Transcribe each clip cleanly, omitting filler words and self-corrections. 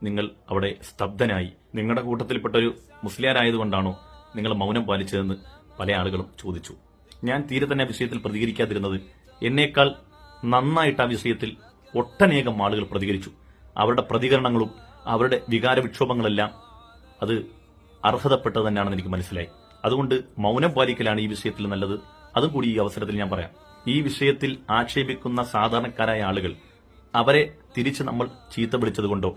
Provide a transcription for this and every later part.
നിങ്ങൾ അവിടെ സ്തബ്ധനായി? നിങ്ങളുടെ കൂട്ടത്തിൽപ്പെട്ടൊരു മുസ്ലിയാരായതുകൊണ്ടാണോ നിങ്ങൾ മൗനം പാലിച്ചതെന്ന് പല ആളുകളും ചോദിച്ചു. ഞാൻ തീരെ തന്നെ ആ വിഷയത്തിൽ പ്രതികരിക്കാതിരുന്നത് എന്നേക്കാൾ നന്നായിട്ട് ആ വിഷയത്തിൽ ഒട്ടനേകം ആളുകൾ പ്രതികരിച്ചു. അവരുടെ പ്രതികരണങ്ങളും അവരുടെ വികാര വിക്ഷോഭങ്ങളെല്ലാം അത് അർഹതപ്പെട്ടത് തന്നെയാണെന്ന് എനിക്ക് മനസ്സിലായി. അതുകൊണ്ട് മൗനം പാലിക്കലാണ് ഈ വിഷയത്തിൽ നല്ലത്. അതും കൂടി ഈ അവസരത്തിൽ ഞാൻ പറയാം. ഈ വിഷയത്തിൽ ആക്ഷേപിക്കുന്ന സാധാരണക്കാരായ ആളുകൾ അവരെ തിരിച്ച് നമ്മൾ ചീത്ത വിളിച്ചതുകൊണ്ടോ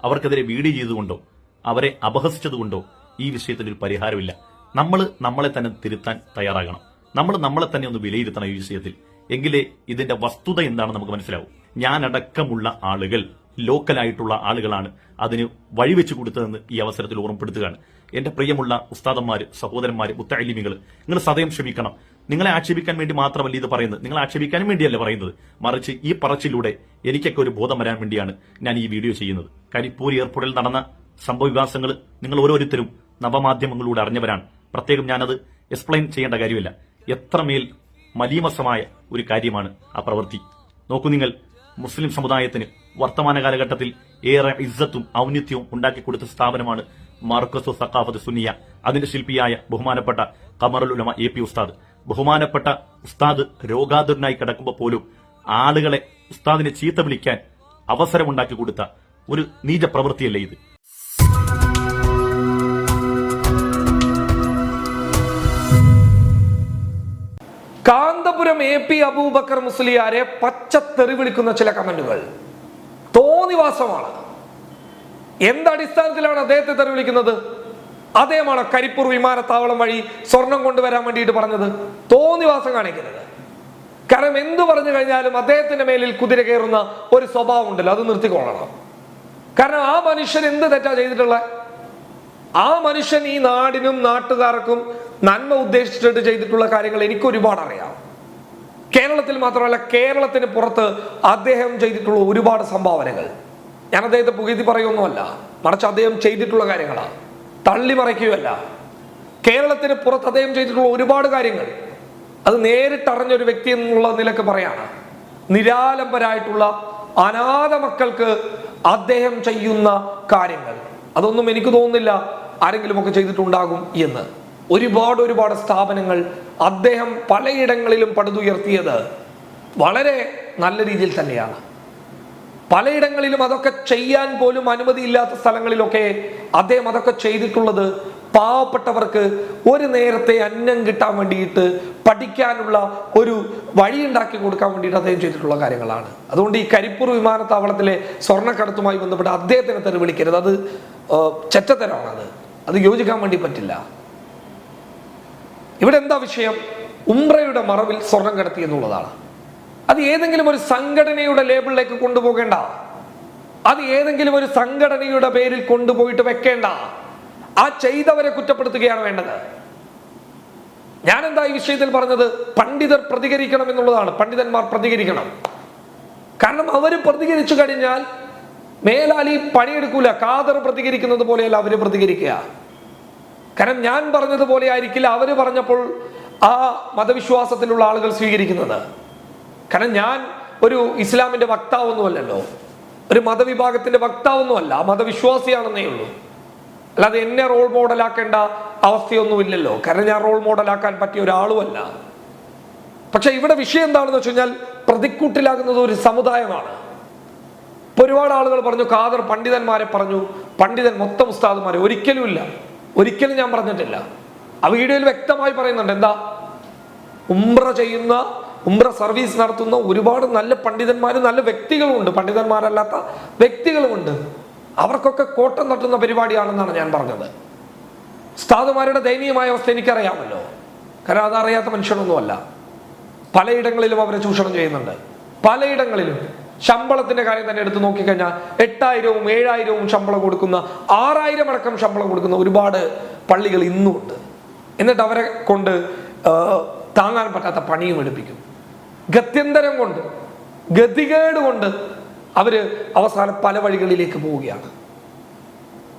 അവർക്കെതിരെ വീഡിയോ ചെയ്തുകൊണ്ടോ അവരെ അപഹസിച്ചതുകൊണ്ടോ ഈ വിഷയത്തിൽ ഒരു പരിഹാരമില്ല. നമ്മൾ നമ്മളെ തന്നെ തിരുത്താൻ തയ്യാറാകണം. നമ്മൾ നമ്മളെ തന്നെ ഒന്ന് വിലയിരുത്തണം ഈ വിഷയത്തിൽ. എങ്കിലേ ഇതിന്റെ വസ്തുത എന്താണെന്ന് നമുക്ക് മനസ്സിലാവും. ഞാനടക്കമുള്ള ആളുകൾ ലോക്കലായിട്ടുള്ള ആളുകളാണ് അതിന് വഴിവെച്ചു കൊടുത്തതെന്ന് ഈ അവസരത്തിൽ ഓർമ്മപ്പെടുത്തുകയാണ്. എന്റെ പ്രിയമുള്ള ഉസ്താദന്മാര്, സഹോദരന്മാര്, മുത്തഅല്ലിമീങ്ങൾ, നിങ്ങൾ സദയം ക്ഷമിക്കണം. നിങ്ങളെ ആക്ഷേപിക്കാൻ വേണ്ടി മാത്രമല്ല ഇത് പറയുന്നത്, നിങ്ങൾ ആക്ഷേപിക്കാനും വേണ്ടിയല്ല പറയുന്നത്. മറിച്ച് ഈ പറച്ചിലൂടെ എനിക്കൊക്കെ ഒരു ബോധം വരാൻ വേണ്ടിയാണ് ഞാൻ ഈ വീഡിയോ ചെയ്യുന്നത്. കരിപ്പൂർ എയർപോർട്ടിൽ നടന്ന സംഭവവികാസങ്ങൾ നിങ്ങൾ ഓരോരുത്തരും നവമാധ്യമങ്ങളിലൂടെ അറിഞ്ഞവരാണ്. പ്രത്യേകം ഞാനത് എക്സ്പ്ലെയിൻ ചെയ്യേണ്ട കാര്യമില്ല. എത്രമേൽ മലീമസമായ ഒരു കാര്യമാണ് ആ പ്രവൃത്തി. നോക്കൂ നിങ്ങൾ, മുസ്ലിം സമുദായത്തിന് വർത്തമാന കാലഘട്ടത്തിൽ ഏറെ ഇസ്സത്തും ഔന്നിത്യവും ഉണ്ടാക്കിക്കൊടുത്ത സ്ഥാപനമാണ് മർക്കസു സഖാഫത്ത് സുന്നിയ. അതിന്റെ ശില്പിയായ ബഹുമാനപ്പെട്ട ഖമറുൽ ഉലമ AP ഉസ്താദ്. ബഹുമാനപ്പെട്ട ഉസ്താദ് രോഗാതുരനായി കിടക്കുമ്പോൾ പോലും ആളുകളെ ഉസ്താദിനെ ചീത്ത വിളിക്കാൻ അവസരമുണ്ടാക്കി കൊടുത്ത ഒരു നീച പ്രവൃത്തിയല്ലേ ഇത്? കാന്തപുരം AP അബൂബക്കർ മുസ്ലിയാരെ പച്ചത്തെറി വിളിക്കുന്ന ചില കമന്റുകൾ തോന്നിവാസമാണ്. എന്തടിസ്ഥാനത്തിലാണ് അദ്ദേഹത്തെ തെറി വിളിക്കുന്നത്? അദ്ദേഹമാണ് കരിപ്പൂർ വിമാനത്താവളം വഴി സ്വർണം കൊണ്ടുവരാൻ വേണ്ടിയിട്ട് പറഞ്ഞത്. തോന്നിവാസം കാണിക്കരുത്. കാരണം എന്തു പറഞ്ഞു കഴിഞ്ഞാലും അദ്ദേഹത്തിന്റെ മേലിൽ കുതിര കയറുന്ന ഒരു സ്വഭാവം ഉണ്ടല്ലോ, അത് നിർത്തിക്കൊള്ളണം. കാരണം ആ മനുഷ്യൻ എന്ത് തെറ്റാ ചെയ്തിട്ടുള്ളത്? ആ മനുഷ്യൻ ഈ നാടിനും നാട്ടുകാർക്കും നന്മ ഉദ്ദേശിച്ചിട്ട് ചെയ്തിട്ടുള്ള കാര്യങ്ങൾ എനിക്ക് ഒരുപാട് അറിയാം. കേരളത്തിൽ മാത്രമല്ല, കേരളത്തിന് പുറത്ത് അദ്ദേഹം ചെയ്തിട്ടുള്ള ഒരുപാട് സംഭാവനകൾ. ഞാൻ അദ്ദേഹത്തെ പുകഴ്ത്തി പറയുമൊന്നുമല്ല, മറിച്ച് അദ്ദേഹം ചെയ്തിട്ടുള്ള കാര്യങ്ങളാണ്, തള്ളിമറയ്ക്കുകയല്ല. കേരളത്തിന് പുറത്ത് അദ്ദേഹം ചെയ്തിട്ടുള്ള ഒരുപാട് കാര്യങ്ങൾ അത് നേരിട്ടറിഞ്ഞൊരു വ്യക്തി എന്നുള്ള നിലക്ക് പറയാണ്. നിരാലംബരായിട്ടുള്ള അനാഥ മക്കൾക്ക് അദ്ദേഹം ചെയ്യുന്ന കാര്യങ്ങൾ അതൊന്നും എനിക്ക് തോന്നുന്നില്ല ആരെങ്കിലും ഒക്കെ ചെയ്തിട്ടുണ്ടാകും എന്ന്. ഒരുപാട് സ്ഥാപനങ്ങൾ അദ്ദേഹം പലയിടങ്ങളിലും പടുതുയർത്തിയത് വളരെ നല്ല രീതിയിൽ തന്നെയാണ്. പലയിടങ്ങളിലും അതൊക്കെ ചെയ്യാൻ പോലും അനുമതിയില്ലാത്ത സ്ഥലങ്ങളിലൊക്കെ അദ്ദേഹം അതൊക്കെ ചെയ്തിട്ടുള്ളത് പാവപ്പെട്ടവർക്ക് ഒരു നേരത്തെ അന്നം കിട്ടാൻ വേണ്ടിയിട്ട് പഠിക്കാനുള്ള ഒരു വഴിയുണ്ടാക്കി കൊടുക്കാൻ വേണ്ടിയിട്ട് അദ്ദേഹം ചെയ്തിട്ടുള്ള കാര്യങ്ങളാണ്. അതുകൊണ്ട് ഈ കരിപ്പൂർ വിമാനത്താവളത്തിലെ സ്വർണ്ണക്കടത്തുമായി ബന്ധപ്പെട്ട് അദ്ദേഹത്തിന് തെറി വിളിക്കരുത്. അത് ചെറ്റത്തരമാണ്. അത് യോജിക്കാൻ വേണ്ടി പറ്റില്ല. ഇവിടെ എന്താ വിഷയം? ഉംറയുടെ മറവിൽ സ്വർണം കടത്തി എന്നുള്ളതാണ്. അത് ഏതെങ്കിലും ഒരു സംഘടനയുടെ ലേബിളിലേക്ക് കൊണ്ടുപോകേണ്ട, അത് ഏതെങ്കിലും ഒരു സംഘടനയുടെ പേരിൽ കൊണ്ടുപോയിട്ട് വെക്കേണ്ട. ആ ചെയ്തവരെ കുറ്റപ്പെടുത്തുകയാണ് വേണ്ടത്. ഞാൻ എന്താ ഈ വിഷയത്തിൽ പറഞ്ഞത്? പണ്ഡിതർ പ്രതികരിക്കണം എന്നുള്ളതാണ്. പണ്ഡിതന്മാർ പ്രതികരിക്കണം. കാരണം അവര് പ്രതികരിച്ചു കഴിഞ്ഞാൽ മേലാലി പണിയെടുക്കൂല. ഖാദർ പ്രതികരിക്കുന്നത് പോലെയല്ല അവര് പ്രതികരിക്കുക. കാരണം ഞാൻ പറഞ്ഞതുപോലെ ആയിരിക്കില്ല അവര് പറഞ്ഞപ്പോൾ ആ മതവിശ്വാസത്തിലുള്ള ആളുകൾ സ്വീകരിക്കുന്നത്. കാരണം ഞാൻ ഒരു ഇസ്ലാമിന്റെ വക്താവൊന്നുമല്ലല്ലോ, ഒരു മതവിഭാഗത്തിന്റെ വക്താവൊന്നുമല്ല, മതവിശ്വാസിയാണെന്നേ ഉള്ളൂ. അല്ലാതെ എന്നെ റോൾ മോഡലാക്കേണ്ട അവസ്ഥയൊന്നുമില്ലല്ലോ. കാരണം ഞാൻ റോൾ മോഡലാക്കാൻ പറ്റിയ ഒരാളുമല്ല. പക്ഷെ ഇവിടെ വിഷയം എന്താണെന്ന് വെച്ച് കഴിഞ്ഞാൽ പ്രതിക്കൂട്ടിലാകുന്നത് ഒരു സമുദായമാണ്. ഇപ്പൊ ഒരുപാട് ആളുകൾ പറഞ്ഞു ഖാദർ പണ്ഡിതന്മാരെ പറഞ്ഞു. പണ്ഡിതൻ മൊത്തം ഉസ്താദുമാരെ ഒരിക്കലും ഇല്ല, ഒരിക്കലും ഞാൻ പറഞ്ഞിട്ടില്ല. ആ വീഡിയോയിൽ വ്യക്തമായി പറയുന്നുണ്ട്. എന്താ? ഉംറ ചെയ്യുന്ന, ഉംറ സർവീസ് നടത്തുന്ന ഒരുപാട് നല്ല പണ്ഡിതന്മാരും നല്ല വ്യക്തികളുമുണ്ട്, പണ്ഡിതന്മാരല്ലാത്ത വ്യക്തികളുമുണ്ട്. അവർക്കൊക്കെ കോട്ടം തട്ടുന്ന പരിപാടിയാണെന്നാണ് ഞാൻ പറഞ്ഞത്. ഉസ്താദുമാരുടെ ദയനീയമായ അവസ്ഥ എനിക്കറിയാമല്ലോ. കാരണം അതറിയാത്ത മനുഷ്യനൊന്നുമല്ല. പലയിടങ്ങളിലും അവരെ ചൂഷണം ചെയ്യുന്നുണ്ട്. പലയിടങ്ങളിലും ശമ്പളത്തിന്റെ കാര്യം തന്നെ എടുത്ത് നോക്കിക്കഴിഞ്ഞാൽ 8000-ഉം 7000-ഉം ശമ്പളം കൊടുക്കുന്ന, 6000 അടക്കം ശമ്പളം കൊടുക്കുന്ന ഒരുപാട് പള്ളികൾ ഇന്നുമുണ്ട്. എന്നിട്ട് അവരെ കൊണ്ട് താങ്ങാൻ പറ്റാത്ത പണിയും എടുപ്പിക്കും. ഗത്യന്തരം കൊണ്ട്, ഗതികേട് കൊണ്ട് അവര് അവസാനം പല വഴികളിലേക്ക് പോവുകയാണ്.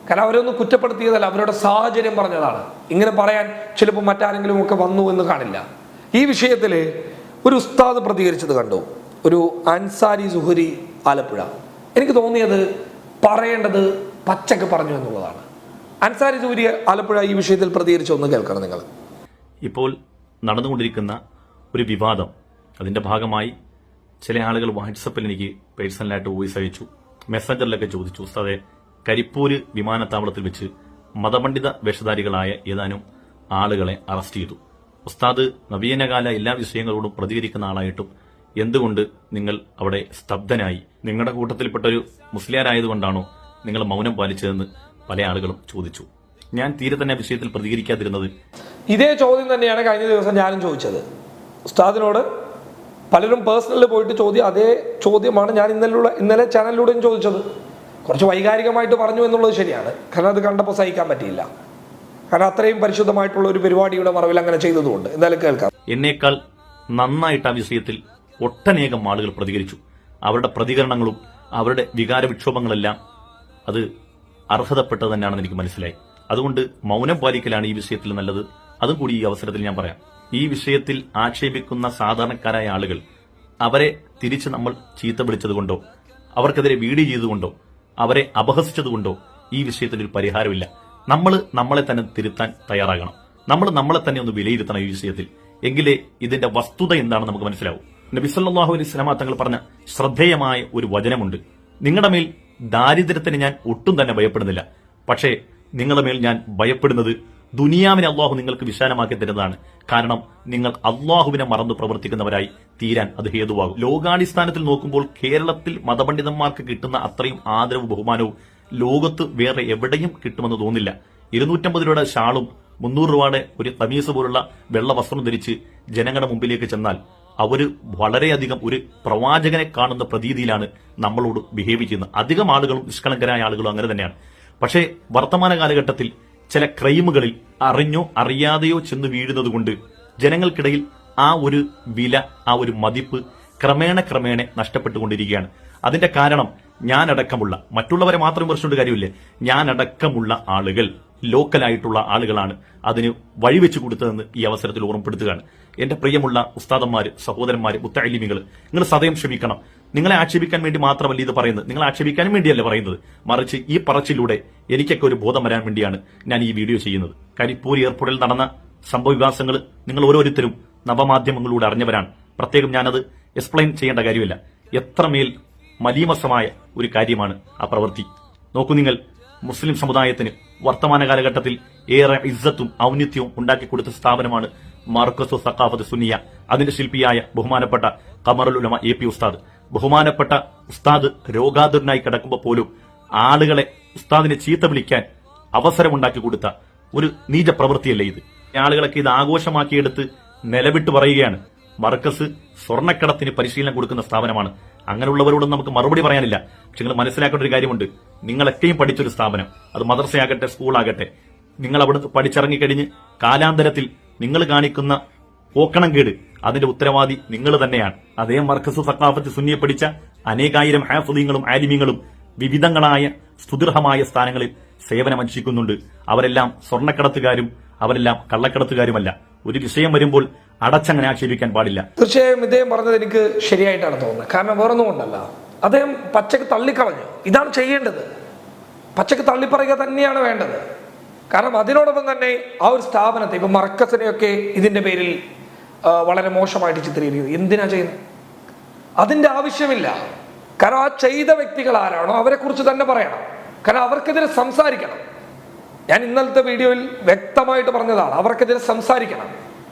കാരണം അവരൊന്നും കുറ്റപ്പെടുത്തിയതല്ല, അവരുടെ സാഹചര്യം പറഞ്ഞതാണ്. ഇങ്ങനെ പറയാൻ ചിലപ്പോൾ മറ്റാരെങ്കിലും ഒക്കെ വന്നു എന്ന് കാണില്ല. ഈ വിഷയത്തിൽ ഒരു ഉസ്താദ് പ്രതികരിച്ചത് കണ്ടു, ഒരു അൻസാരി സുഹരി ആലപ്പുഴ. എനിക്ക് തോന്നിയത് പറയേണ്ടത് പച്ചക്ക് പറഞ്ഞു എന്നുള്ളതാണ്. അൻസാരി ജൂരി ആലപ്പുഴ ഈ വിഷയത്തിൽ പ്രതികരിച്ച് ഒന്ന് കേൾക്കണം നിങ്ങൾ. ഇപ്പോൾ നടന്നുകൊണ്ടിരിക്കുന്ന ഒരു വിവാദം, അതിന്റെ ഭാഗമായി ചില ആളുകൾ വാട്സപ്പിൽ എനിക്ക് പേഴ്സണലായിട്ട് വോയിസ് അയച്ചു, മെസ്സഞ്ചറിലൊക്കെ ചോദിച്ചു, ഉസ്താദെ കരിപ്പൂര് വിമാനത്താവളത്തിൽ വെച്ച് മതപണ്ഡിത വേഷധാരികളായ ഏതാനും ആളുകളെ അറസ്റ്റ് ചെയ്തു. ഉസ്താദ് നവീനകാല എല്ലാ വിഷയങ്ങളോടും പ്രതികരിക്കുന്ന ആളായിട്ടും എന്തുകൊണ്ട് നിങ്ങൾ അവിടെ സ്തബ്ധനായി? നിങ്ങളുടെ കൂട്ടത്തിൽപ്പെട്ടൊരു മുസ്ലിയാരായതുകൊണ്ടാണോ നിങ്ങൾ മൗനം പാലിച്ചതെന്ന് പല ആളുകളും ചോദിച്ചു. ഞാൻ തീരെ തന്നെ വിഷയത്തിൽ പ്രതികരിക്കാതിരുന്നത് ഇതേ ചോദ്യം തന്നെയാണ് കഴിഞ്ഞ ദിവസം ഞാനും ചോദിച്ചത്. ഉസ്താദിനോട് പലരും പേഴ്സണലിൽ പോയിട്ട് അതേ ചോദ്യമാണ് ഞാൻ ഇന്നലെ ചാനലിലൂടെയും ചോദിച്ചത്. കുറച്ച് വൈകാരികമായിട്ട് പറഞ്ഞു എന്നുള്ളത് ശരിയാണ്, കാരണം അത് കണ്ടപ്പോൾ സഹിക്കാൻ പറ്റിയില്ല. കാരണം അത്രയും പരിശുദ്ധമായിട്ടുള്ള ഒരു പരിപാടിയുടെ മറവിൽ അങ്ങനെ ചെയ്തതുകൊണ്ട്. എന്തായാലും കേൾക്കാം. എന്നേക്കാൾ നന്നായിട്ട് ആ വിഷയത്തിൽ ഒട്ടനേകം ആളുകൾ പ്രതികരിച്ചു. അവരുടെ പ്രതികരണങ്ങളും അവരുടെ വികാര വിക്ഷോഭങ്ങളെല്ലാം അത് അർഹതപ്പെട്ടത് തന്നെയാണെന്ന് എനിക്ക് മനസ്സിലായി. അതുകൊണ്ട് മൗനം പാലിക്കലാണ് ഈ വിഷയത്തിൽ നല്ലത്. അതും കൂടി ഈ അവസരത്തിൽ ഞാൻ പറയാം. ഈ വിഷയത്തിൽ ആക്ഷേപിക്കുന്ന സാധാരണക്കാരായ ആളുകൾ അവരെ തിരിച്ച് നമ്മൾ ചീത്ത വിളിച്ചതുകൊണ്ടോ അവർക്കെതിരെ വീഡിയോ ചെയ്തുകൊണ്ടോ അവരെ അപഹസിച്ചതുകൊണ്ടോ ഈ വിഷയത്തിൽ ഒരു പരിഹാരമില്ല. നമ്മൾ നമ്മളെ തന്നെ തിരുത്താൻ തയ്യാറാകണം. നമ്മൾ നമ്മളെ തന്നെ ഒന്ന് വിലയിരുത്തണം ഈ വിഷയത്തിൽ. എങ്കിലേ ഇതിന്റെ വസ്തുത എന്താണെന്ന് നമുക്ക് മനസ്സിലാവും. നബി സല്ലല്ലാഹു അലൈഹി വസല്ലം തങ്ങൾ പറഞ്ഞ ശ്രദ്ധേയമായ ഒരു വചനമുണ്ട്, നിങ്ങളുടെ മേൽ ദാരിദ്ര്യത്തിന് ഞാൻ ഒട്ടും തന്നെ ഭയപ്പെടുന്നില്ല, പക്ഷേ നിങ്ങളുടെ മേൽ ഞാൻ ഭയപ്പെടുന്നത് ദുനിയാവിനെ അള്ളാഹു നിങ്ങൾക്ക് വിശാലമാക്കി തരുന്നതാണ്. കാരണം നിങ്ങൾ അള്ളാഹുവിനെ മറന്നു പ്രവർത്തിക്കുന്നവരായി തീരാൻ അത് ഹേതുവാകും. ലോകാടിസ്ഥാനത്തിൽ നോക്കുമ്പോൾ കേരളത്തിൽ മതപണ്ഡിതന്മാർക്ക് കിട്ടുന്ന അത്രയും ആദരവും ബഹുമാനവും ലോകത്ത് വേറെ എവിടെയും കിട്ടുമെന്ന് തോന്നില്ല. 250 രൂപയുടെ ഷാളും 300 രൂപയുടെ ഒരു തമീസ് പോലുള്ള വെള്ള വസ്ത്രം ധരിച്ച് ജനങ്ങളുടെ മുമ്പിലേക്ക് ചെന്നാൽ അവര് വളരെയധികം ഒരു പ്രവാചകനെ കാണുന്ന പ്രതീതിയിലാണ് നമ്മളോട് ബിഹേവ് ചെയ്യുന്നത്. അധികം ആളുകളും നിഷ്കളങ്കരായ ആളുകളും അങ്ങനെ തന്നെയാണ്. പക്ഷേ വർത്തമാന കാലഘട്ടത്തിൽ ചില ക്രൈമുകളിൽ അറിഞ്ഞോ അറിയാതെയോ ചെന്ന് വീഴുന്നത് കൊണ്ട് ജനങ്ങൾക്കിടയിൽ ആ ഒരു വില, ആ ഒരു മതിപ്പ് ക്രമേണ നഷ്ടപ്പെട്ടുകൊണ്ടിരിക്കുകയാണ്. അതിന്റെ കാരണം ഞാനടക്കമുള്ള, മറ്റുള്ളവരെ മാത്രം കുറിച്ചുകൊണ്ട് കാര്യമില്ലേ, ഞാനടക്കമുള്ള ആളുകൾ, ലോക്കലായിട്ടുള്ള ആളുകളാണ് അതിന് വഴിവെച്ചു കൊടുത്തതെന്ന് ഈ അവസരത്തിൽ ഓർമ്മപ്പെടുത്തുകയാണ്. എന്റെ പ്രിയമുള്ള ഉസ്താദന്മാര്, സഹോദരന്മാര്, മുത്തഅല്ലിമികൾ, നിങ്ങൾ സദയം ക്ഷമിക്കണം. നിങ്ങളെ ആക്ഷേപിക്കാൻ വേണ്ടി മാത്രമല്ല ഇത് പറയുന്നത്, നിങ്ങളെ ആക്ഷേപിക്കാനും വേണ്ടിയല്ല പറയുന്നത്, മറിച്ച് ഈ പറച്ചിലൂടെ എനിക്കൊക്കെ ഒരു ബോധം വരാൻ വേണ്ടിയാണ് ഞാൻ ഈ വീഡിയോ ചെയ്യുന്നത്. കരിപ്പൂർ എയർപോർട്ടിൽ നടന്ന സംഭവ വികാസങ്ങൾ നിങ്ങൾ ഓരോരുത്തരും നവമാധ്യമങ്ങളിലൂടെ അറിഞ്ഞവരാണ്. പ്രത്യേകം ഞാനത് എക്സ്പ്ലെയിൻ ചെയ്യേണ്ട കാര്യമില്ല. എത്രമേൽ മലീമസമായ ഒരു കാര്യമാണ് ആ പ്രവൃത്തി. നോക്കൂ നിങ്ങൾ, മുസ്ലിം സമുദായത്തിന് വർത്തമാന കാലഘട്ടത്തിൽ ഏറെ ഇസ്സത്തും ഔന്നിത്യവും ഉണ്ടാക്കിക്കൊടുത്ത സ്ഥാപനമാണ് മർക്കസു സഖാഫത്ത് സുന്നിയ. അതിന്റെ ശില്പിയായ ബഹുമാനപ്പെട്ട ഖമറുൽ ഉലമ AP ഉസ്താദ്. ബഹുമാനപ്പെട്ട ഉസ്താദ് രോഗാതുരനായി കിടക്കുമ്പോൾ പോലും ആളുകളെ ഉസ്താദിനെ ചീത്ത വിളിക്കാൻ അവസരമുണ്ടാക്കി കൊടുത്ത ഒരു നീച പ്രവൃത്തിയല്ലേ ഇത്? ആളുകളൊക്കെ ഇത് ആഘോഷമാക്കിയെടുത്ത് നിലവിട്ട് പറയുകയാണ്. മർക്കസ് സ്വർണ്ണക്കടത്തിന് പരിശീലനം കൊടുക്കുന്ന സ്ഥാപനമാണ്. അങ്ങനെയുള്ളവരോടൊന്നും നമുക്ക് മറുപടി പറയാനില്ല. പക്ഷെ നിങ്ങൾ മനസ്സിലാക്കേണ്ട ഒരു കാര്യമുണ്ട്, നിങ്ങളൊക്കെയും പഠിച്ചൊരു സ്ഥാപനം, അത് മദ്രസയാകട്ടെ സ്കൂളാകട്ടെ, നിങ്ങൾ അവിടുന്ന് പഠിച്ചിറങ്ങിക്കഴിഞ്ഞ് കാലാന്തരത്തിൽ നിങ്ങൾ കാണിക്കുന്ന പോക്കണം കേട് അതിന്റെ ഉത്തരവാദി നിങ്ങൾ തന്നെയാണ്. അതേ മർക്കസ് സഖാഫത്ത് സുന്നിയെ പഠിച്ച അനേകായിരം ഹാഫിളീങ്ങളും ആലിമീങ്ങളും വിവിധങ്ങളായ സുദൃഢമായ സ്ഥാനങ്ങളിൽ സേവനമനുഷ്ഠിക്കുന്നുണ്ട്. അവരെല്ലാം സ്വർണ്ണക്കടത്തുകാരും അവരെല്ലാം കള്ളക്കടത്തുകാരുമല്ല. ഒരു വിഷയം വരുമ്പോൾ അടച്ചങ്ങനെ ആക്ഷേപിക്കാൻ പാടില്ല. തീർച്ചയായും ഇദ്ദേഹം പറഞ്ഞത് എനിക്ക് ശരിയായിട്ടാണ് തോന്നുന്നത്. കാരണം വേറൊന്നും കൊണ്ടല്ല, അദ്ദേഹം പച്ചക്ക് തള്ളിക്കളഞ്ഞു. ഇതാണ് ചെയ്യേണ്ടത്, പച്ചക്ക് തള്ളിപ്പറയുക തന്നെയാണ് വേണ്ടത്. കാരണം അതിനോടൊപ്പം തന്നെ ആ ഒരു സ്ഥാപനത്തെ, ഇപ്പൊ മർക്കസിനെയൊക്കെ ഇതിന്റെ പേരിൽ വളരെ മോശമായിട്ട് ചിത്രീകരിക്കുന്നത് എന്തിനാ ചെയ്യുന്നത്? അതിന്റെ ആവശ്യമില്ല. കാരണം ആ ചെയ്ത വ്യക്തികൾ ആരാണോ അവരെ കുറിച്ച് തന്നെ പറയണം. കാരണം അവർക്കെതിരെ സംസാരിക്കണം. ഞാൻ ഇന്നലത്തെ വീഡിയോയിൽ വ്യക്തമായിട്ട് പറഞ്ഞതാണ്, അവർക്കെതിരെ സംസാരിക്കണം.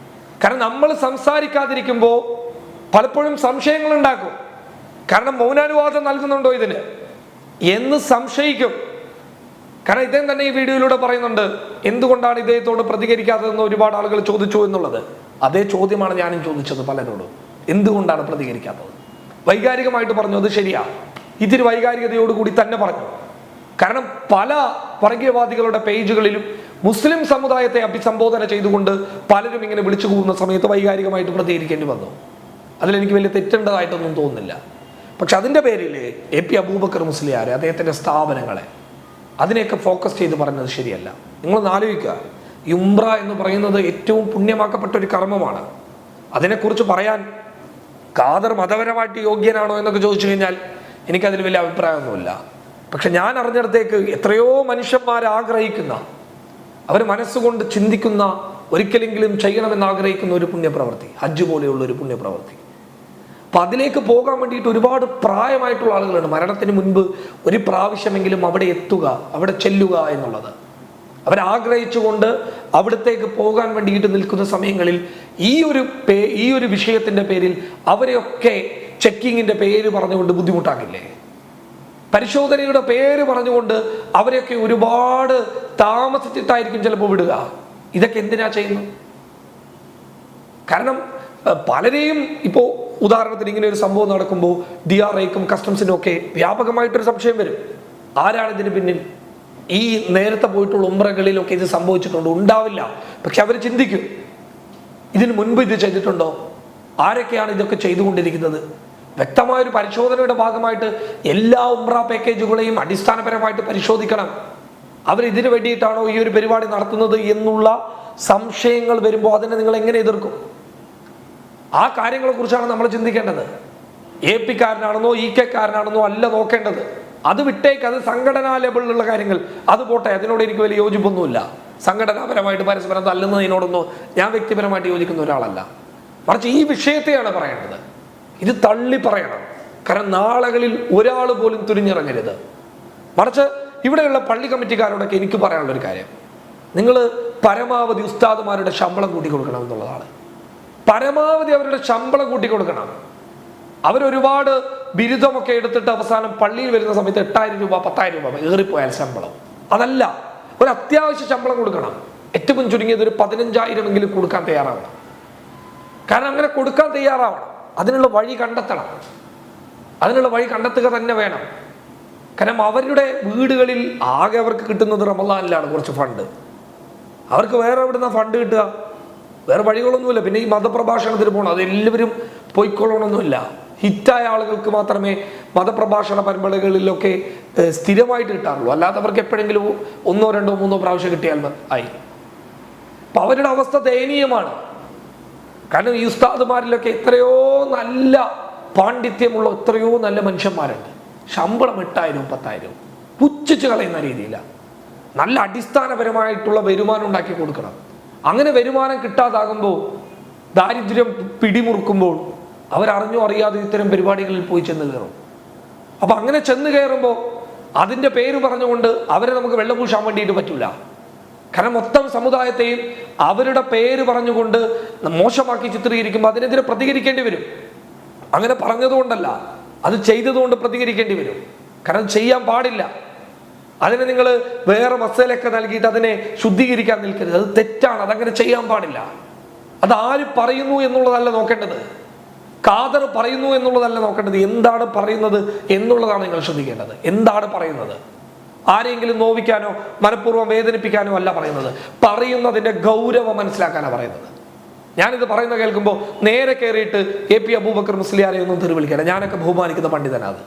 കാരണം നമ്മൾ സംസാരിക്കാതിരിക്കുമ്പോൾ പലപ്പോഴും സംശയങ്ങൾ ഉണ്ടാക്കും. കാരണം മൗനാനുവാദം നൽകുന്നുണ്ടോ ഇതിന് എന്ന് സംശയിക്കും. കാരണം ഇദ്ദേഹം തന്നെ ഈ വീഡിയോയിലൂടെ പറയുന്നുണ്ട് എന്തുകൊണ്ടാണ് ഇദ്ദേഹത്തോട് പ്രതികരിക്കാത്തതെന്ന് ഒരുപാട് ആളുകൾ ചോദിച്ചു എന്നുള്ളത്. അതേ ചോദ്യമാണ് ഞാനും ചോദിച്ചത് പലരോടും, എന്തുകൊണ്ടാണ് പ്രതികരിക്കാത്തത്? വൈകാരികമായിട്ട് പറഞ്ഞു, അത് ശരിയാ, ഇതിരി വൈകാരികതയോടുകൂടി തന്നെ പറഞ്ഞു. കാരണം പല വർഗീയവാദികളുടെ പേജുകളിലും മുസ്ലിം സമുദായത്തെ അഭിസംബോധന ചെയ്തുകൊണ്ട് പലരും ഇങ്ങനെ വിളിച്ചു പോകുന്ന സമയത്ത് വൈകാരികമായിട്ട് പ്രതികരിക്കേണ്ടി വന്നു. അതിലെനിക്ക് വലിയ തെറ്റേണ്ടതായിട്ടൊന്നും തോന്നുന്നില്ല. പക്ഷെ അതിന്റെ പേരിൽ AP അബൂബക്കർ മുസ്ലിയാർ, അദ്ദേഹത്തിന്റെ സ്ഥാപനങ്ങളെ, അതിനെയൊക്കെ ഫോക്കസ് ചെയ്ത് പറഞ്ഞത് ശരിയല്ല. നിങ്ങളൊന്ന് ആലോചിക്കുക, ഈ ഉംറ എന്ന് പറയുന്നത് ഏറ്റവും പുണ്യമാക്കപ്പെട്ട ഒരു കർമ്മമാണ്. അതിനെക്കുറിച്ച് പറയാൻ ഖാദർ മതപരമായിട്ട് യോഗ്യനാണോ എന്നൊക്കെ ചോദിച്ചു കഴിഞ്ഞാൽ എനിക്കതിൽ വലിയ അഭിപ്രായമൊന്നുമില്ല. പക്ഷെ ഞാൻ അറിഞ്ഞിടത്തേക്ക് എത്രയോ മനുഷ്യന്മാർ ആഗ്രഹിക്കുന്ന, അവർ മനസ്സുകൊണ്ട് ചിന്തിക്കുന്ന, ഒരിക്കലെങ്കിലും ചെയ്യണമെന്ന് ആഗ്രഹിക്കുന്ന ഒരു പുണ്യപ്രവൃത്തി, ഹജ്ജ് പോലെയുള്ള ഒരു പുണ്യപ്രവൃത്തി. അപ്പൊ അതിലേക്ക് പോകാൻ വേണ്ടിയിട്ട് ഒരുപാട് പ്രായമായിട്ടുള്ള ആളുകളുണ്ട്. മരണത്തിന് മുൻപ് ഒരു പ്രാവശ്യമെങ്കിലും അവിടെ എത്തുക, അവിടെ ചെല്ലുക എന്നുള്ളത് അവരാഗ്രഹിച്ചുകൊണ്ട് അവിടത്തേക്ക് പോകാൻ വേണ്ടിയിട്ട് നിൽക്കുന്ന സമയങ്ങളിൽ ഈ ഒരു വിഷയത്തിന്റെ പേരിൽ അവരെയൊക്കെ ചെക്കിങ്ങിന്റെ പേര് പറഞ്ഞുകൊണ്ട് ബുദ്ധിമുട്ടാക്കില്ലേ? പരിശോധനയുടെ പേര് പറഞ്ഞുകൊണ്ട് അവരെയൊക്കെ ഒരുപാട് താമസിച്ചിട്ടായിരിക്കും ചിലപ്പോൾ വിടുക. ഇതൊക്കെ എന്തിനാ ചെയ്യുന്നു? കാരണം പലരെയും ഇപ്പോൾ ഉദാഹരണത്തിന് ഇങ്ങനെ ഒരു സംഭവം നടക്കുമ്പോൾ DRIക്കും കസ്റ്റംസിനും ഒക്കെ വ്യാപകമായിട്ടൊരു സംശയം വരും. ആരാണ് ഇതിന് പിന്നിൽ? ഈ നേരത്തെ പോയിട്ടുള്ള ഉംറകളിലൊക്കെ ഇത് സംഭവിച്ചിട്ടുണ്ടോ? ഉണ്ടാവില്ല. പക്ഷെ അവർ ചിന്തിക്കും, ഇതിനു മുൻപ് ഇത് ചെയ്തിട്ടുണ്ടോ? ആരൊക്കെയാണ് ഇതൊക്കെ ചെയ്തുകൊണ്ടിരിക്കുന്നത്? വ്യക്തമായൊരു പരിശോധനയുടെ ഭാഗമായിട്ട് എല്ലാ ഉംറ പാക്കേജുകളെയും അടിസ്ഥാനപരമായിട്ട് പരിശോധിക്കണം. അവരിതിനു വേണ്ടിയിട്ടാണോ ഈ ഒരു പരിപാടി നടത്തുന്നത് എന്നുള്ള സംശയങ്ങൾ വരുമ്പോൾ അതിനെ നിങ്ങൾ എങ്ങനെ എതിർക്കും? ആ കാര്യങ്ങളെ കുറിച്ചാണ് നമ്മൾ ചിന്തിക്കേണ്ടത്. AP കാരനാണെന്നോ EK കാരനാണെന്നോ അല്ല നോക്കേണ്ടത്. അത് വിട്ടേക്ക്, അത് സംഘടനാ ലെവലിലുള്ള കാര്യങ്ങൾ, അത് പോട്ടെ. അതിനോട് എനിക്ക് വലിയ യോജിപ്പൊന്നുമില്ല. സംഘടനാപരമായിട്ട് പരസ്പരം തല്ലുന്നതിനോടൊന്നും ഞാൻ വ്യക്തിപരമായിട്ട് യോജിക്കുന്ന ഒരാളല്ല. മറിച്ച് ഈ വിഷയത്തെയാണ് പറയേണ്ടത്. ഇത് തള്ളി പറയണം. കാരണം നാളുകളിൽ ഒരാൾ പോലും തുരിഞ്ഞിറങ്ങരുത്. മറിച്ച് ഇവിടെയുള്ള പള്ളി കമ്മിറ്റിക്കാരോടൊക്കെ എനിക്ക് പറയാനുള്ളൊരു കാര്യം, നിങ്ങൾ പരമാവധി ഉസ്താദുമാരുടെ ശമ്പളം കൂട്ടിക്കൊടുക്കണം എന്നുള്ളതാണ്. പരമാവധി അവരുടെ ശമ്പളം കൂട്ടിക്കൊടുക്കണം. അവരൊരുപാട് ബിരുദമൊക്കെ എടുത്തിട്ട് അവസാനം പള്ളിയിൽ വരുന്ന സമയത്ത് 8,000 രൂപ 10,000 രൂപ ഏറിപ്പോയാൽ ശമ്പളം. അതല്ല, ഒരു അത്യാവശ്യ ശമ്പളം കൊടുക്കണം. ഏറ്റവും ചുരുങ്ങിയത് ഒരു 15,000 എങ്കിലും കൊടുക്കാൻ തയ്യാറാവണം. കാരണം അങ്ങനെ കൊടുക്കാൻ തയ്യാറാവണം. അതിനുള്ള വഴി കണ്ടെത്തണം. അതിനുള്ള വഴി കണ്ടെത്തുക തന്നെ വേണം. കാരണം അവരുടെ വീടുകളിൽ ആകെ അവർക്ക് കിട്ടുന്നത് റമളാനിലാണ് കുറച്ച് ഫണ്ട്. അവർക്ക് വേറെ എവിടുന്ന ഫണ്ട് കിട്ടുക? വേറെ വഴികളൊന്നുമില്ല. പിന്നെ ഈ മതപ്രഭാഷണത്തിന് പോകണം, അത് എല്ലാവരും പോയിക്കൊള്ളണമെന്നില്ല. ഹിറ്റായ ആളുകൾക്ക് മാത്രമേ മതപ്രഭാഷണ പരമ്പരകളിലൊക്കെ സ്ഥിരമായിട്ട് കിട്ടാറുള്ളൂ. അല്ലാത്തവർക്ക് എപ്പോഴെങ്കിലും 1, 2, 3 പ്രാവശ്യം കിട്ടിയാൽ ആയി. അപ്പൊ അവരുടെ അവസ്ഥ ദയനീയമാണ്. കാരണം ഈ ഉസ്താദുമാരിലൊക്കെ എത്രയോ നല്ല പാണ്ഡിത്യമുള്ള എത്രയോ നല്ല മനുഷ്യന്മാരുണ്ട്. ശമ്പളം 8,000 10,000 പുച്ഛിച്ച് കളയുന്ന രീതിയിലാണ്. നല്ല അടിസ്ഥാനപരമായിട്ടുള്ള വരുമാനം ഉണ്ടാക്കി കൊടുക്കണം. അങ്ങനെ വരുമാനം കിട്ടാതാകുമ്പോൾ, ദാരിദ്ര്യം പിടിമുറുക്കുമ്പോൾ അവരറിഞ്ഞോ അറിയാതെ ഇത്തരം പരിപാടികളിൽ പോയി ചെന്ന് കയറും. അപ്പൊ അങ്ങനെ ചെന്ന് കയറുമ്പോൾ അതിന്റെ പേര് പറഞ്ഞുകൊണ്ട് അവരെ നമുക്ക് വെള്ളം പൂശാൻ വേണ്ടിയിട്ട് പറ്റില്ല. കാരണം മൊത്തം സമുദായത്തെയും അവരുടെ പേര് പറഞ്ഞുകൊണ്ട് മോശമാക്കി ചിത്രീകരിക്കുമ്പോൾ അതിനെതിരെ പ്രതികരിക്കേണ്ടി വരും. അങ്ങനെ പറഞ്ഞതുകൊണ്ടല്ല, അത് ചെയ്തതുകൊണ്ട് പ്രതികരിക്കേണ്ടി വരും. കാരണം ചെയ്യാൻ പാടില്ല. അതിനെ നിങ്ങൾ വേറെ മസാലയൊക്കെ നൽകിയിട്ട് അതിനെ ശുദ്ധീകരിക്കാൻ നിൽക്കരുത്. അത് തെറ്റാണ്. അതങ്ങനെ ചെയ്യാൻ പാടില്ല. അത് ആര് പറയുന്നു എന്നുള്ളതല്ല നോക്കേണ്ടത്. ഖാദർ പറയുന്നു എന്നുള്ളതല്ല നോക്കേണ്ടത്. എന്താണ് പറയുന്നത് എന്നുള്ളതാണ് നിങ്ങൾ ശ്രദ്ധിക്കേണ്ടത്. എന്താണ് പറയുന്നത്? ആരെങ്കിലും നോവിക്കാനോ മനഃപൂർവ്വം വേദനിപ്പിക്കാനോ അല്ല പറയുന്നത്. പറയുന്നതിന്റെ ഗൗരവം മനസ്സിലാക്കാനാണ് പറയുന്നത്. ഞാനിത് പറയുന്ന കേൾക്കുമ്പോൾ നേരെ കയറിയിട്ട് AP അബൂബക്കർ മുസ്ലിയാരെ ഒന്നും തെറി വിളിക്കാനാ. ഞാനൊക്കെ ബഹുമാനിക്കുന്ന പണ്ഡിതനാണ്.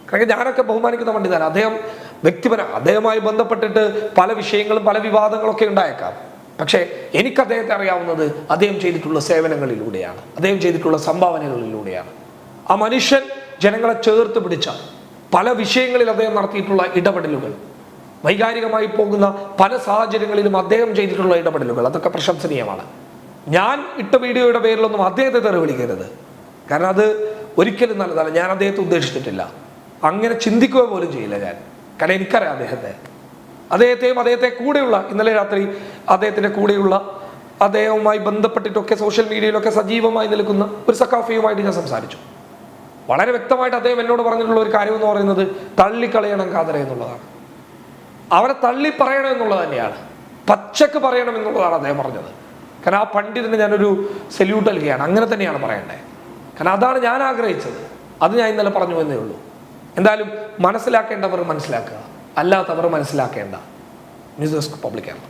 കാരണം ഞാനൊക്കെ ബഹുമാനിക്കുന്ന പണ്ഡിതനാണ്. അദ്ദേഹം അദ്ദേഹവുമായി ബന്ധപ്പെട്ടിട്ട് പല വിഷയങ്ങളും പല വിവാദങ്ങളൊക്കെ ഉണ്ടായേക്കാം. പക്ഷേ എനിക്ക് അദ്ദേഹത്തെ അറിയാവുന്നത് അദ്ദേഹം ചെയ്തിട്ടുള്ള സേവനങ്ങളിലൂടെയാണ്, അദ്ദേഹം ചെയ്തിട്ടുള്ള സംഭാവനകളിലൂടെയാണ്. ആ മനുഷ്യൻ ജനങ്ങളെ ചേർത്ത് പിടിച്ച പല വിഷയങ്ങളിൽ അദ്ദേഹം നടത്തിയിട്ടുള്ള ഇടപെടലുകൾ, വൈകാരികമായി പോകുന്ന പല സാഹചര്യങ്ങളിലും അദ്ദേഹം ചെയ്തിട്ടുള്ള ഇടപെടലുകൾ, അതൊക്കെ പ്രശംസനീയമാണ്. ഞാൻ ഇട്ട വീഡിയോയുടെ പേരിലൊന്നും അദ്ദേഹത്തെ തെറി വിളിക്കരുത്. കാരണം അത് ഒരിക്കലും നല്ലതല്ല. ഞാൻ അദ്ദേഹത്തെ ഉദ്ദേശിച്ചിട്ടില്ല. അങ്ങനെ ചിന്തിക്കുക പോലും ചെയ്യില്ല ഞാൻ. കാരണം എനിക്കറിയാം അദ്ദേഹത്തെ കൂടെയുള്ള, ഇന്നലെ രാത്രി അദ്ദേഹത്തിന്റെ കൂടെയുള്ള, അദ്ദേഹവുമായി ബന്ധപ്പെട്ടിട്ടൊക്കെ സോഷ്യൽ മീഡിയയിലൊക്കെ സജീവമായി നിൽക്കുന്ന ഒരു സഖാഫിയുമായിട്ട് ഞാൻ സംസാരിച്ചു. വളരെ വ്യക്തമായിട്ട് അദ്ദേഹം എന്നോട് പറഞ്ഞിട്ടുള്ള ഒരു കാര്യം എന്ന് പറയുന്നത് തള്ളിക്കളയണം ഖാദറെ എന്നുള്ളതാണ്. അവരെ തള്ളി പറയണം എന്നുള്ളത് തന്നെയാണ്. പച്ചക്ക് പറയണം എന്നുള്ളതാണ് അദ്ദേഹം പറഞ്ഞത്. കാരണം ആ പണ്ഡിതന് ഞാനൊരു സല്യൂട്ട് നൽകുകയാണ്. അങ്ങനെ തന്നെയാണ് പറയേണ്ടത്. കാരണം അതാണ് ഞാൻ ആഗ്രഹിച്ചത്. അത് ഞാൻ ഇന്നലെ പറഞ്ഞു എന്നേ ഉള്ളൂ. എന്തായാലും മനസ്സിലാക്കേണ്ടവർ മനസ്സിലാക്കുക, അല്ലാത്തവർ മനസ്സിലാക്കേണ്ട. News desk public Kerala.